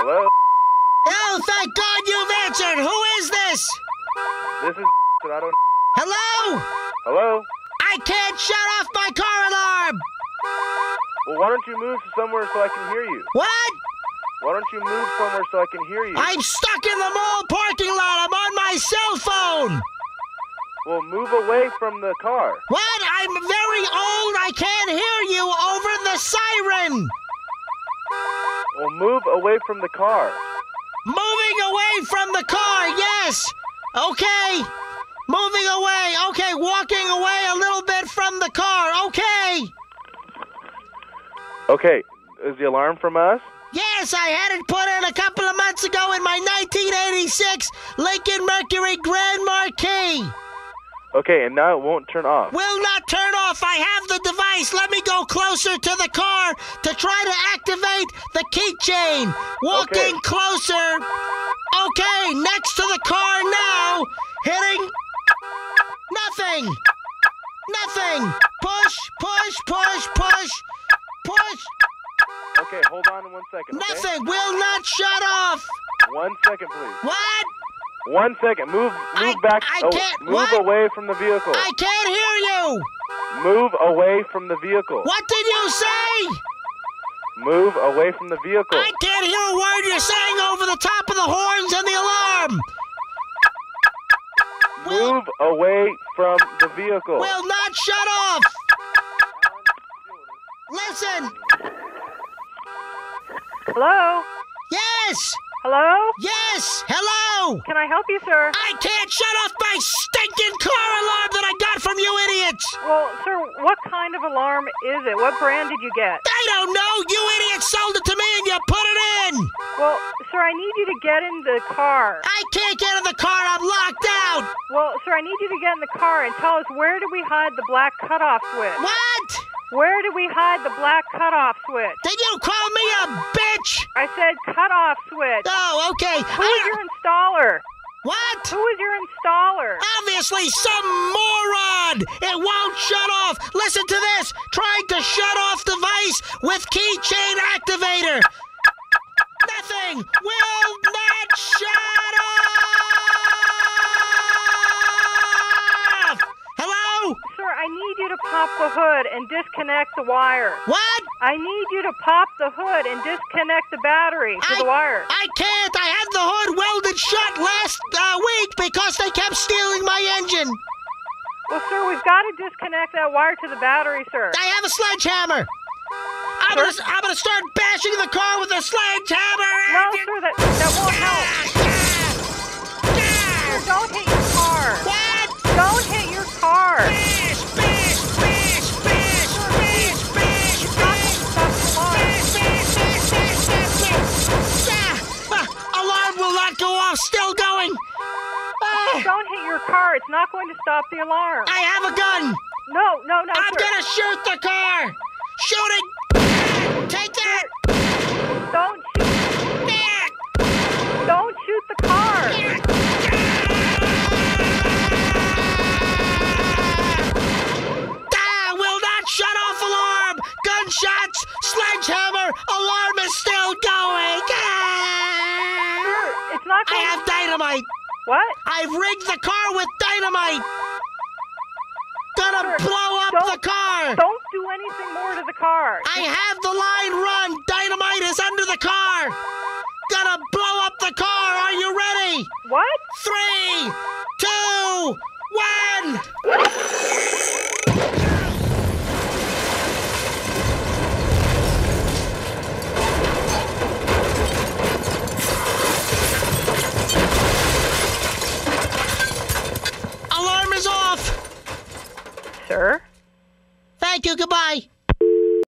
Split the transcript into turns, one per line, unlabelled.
Hello?
Oh, thank God you've answered. Who is this?
This is and I don't...
Hello?
Hello?
I can't shut off my car alarm.
Well, why don't you move somewhere so I can hear you?
What?
Why don't you move somewhere so I can hear you?
I'm stuck in the mall parking lot. I'm on my cell phone.
Well, move away from the car.
What? I'm very old. I can't hear you over the siren.
Well, move away from the car.
Moving away from the car, yes. Okay. Moving away. Okay, walking away a little bit from the car. Okay.
Okay, is the alarm from us?
Yes, I had it put in a couple of months ago in my 1986 Lincoln Mercury Grand Marquis.
Okay, and now it won't turn off.
Will not turn off. I have the device. Let me go closer to the car to try to activate the keychain. Walking closer. Okay, next to the car now. Hitting. Nothing. Nothing. Push, push, push, push, push.
Okay, hold on 1 second, okay?
Nothing. Will not shut off.
1 second, please.
What?
1 second. Move back.
I can't.
Move
What?
away from the vehicle.
I can't hear you.
Move away from the vehicle.
What did you say?
Move away from the vehicle.
I can't hear a word you're saying over the top of the horns and the alarm.
Move away from the vehicle.
Will not shut off. Listen.
Hello?
Yes.
Hello?
Yes. Hello.
Can I help you, sir?
I can't shut off my stinking car alarm that I got from you idiots.
Well, sir, what kind of alarm is it? What brand did you get?
I don't know. You idiots sold it to me and you put it in.
Well, sir, I need you to get in the car.
I can't get in the car. I'm locked out.
Well, sir, I need you to get in the car and tell us, where do we hide the black cutoff switch?
What?
Where do we hide the black cutoff switch?
Did you call me a bitch?
I said cutoff switch.
Oh, okay.
Who is your installer?
What?
Who is your installer?
Obviously some moron! It won't shut off! Listen to this! Trying to shut off device with keychain activator! Nothing will not shut off! Hello?
Sir, I need you to pop the hood and disconnect the wire.
What?
I need you to pop the hood and disconnect the battery to the wire.
I can't! I had the hood welded shut last week because they kept stealing my engine!
Well, sir, we've got to disconnect that wire to the battery, sir.
I have a sledgehammer! I'm gonna start bashing the car with a sledgehammer!
No, sir, that won't help. Sir, don't hit your car.
What?
Don't hit your car.
Bash, bash, bash, bash, bash, bash,
You've got to stop the alarm.
Alarm will not go off, still going.
Don't hit your car. It's not going to stop the alarm.
I have a gun.
No,
I'm
sir.
gonna shoot the car. Shooting. Take that.
Don't shoot. Don't shoot the car.
Will not shut off alarm. Gunshots. Sledgehammer. Alarm is still going.
Sir, it's not going
I have dynamite.
What?
I've rigged the car with dynamite. Gonna
Sir,
blow up the car.
Don't do anything more to the car.
I have the line run. Dynamite is under the car. Gonna blow up the car. Are you ready?
What?
3, 2, 1. Alarm is off.
Sir?
Thank you. Goodbye.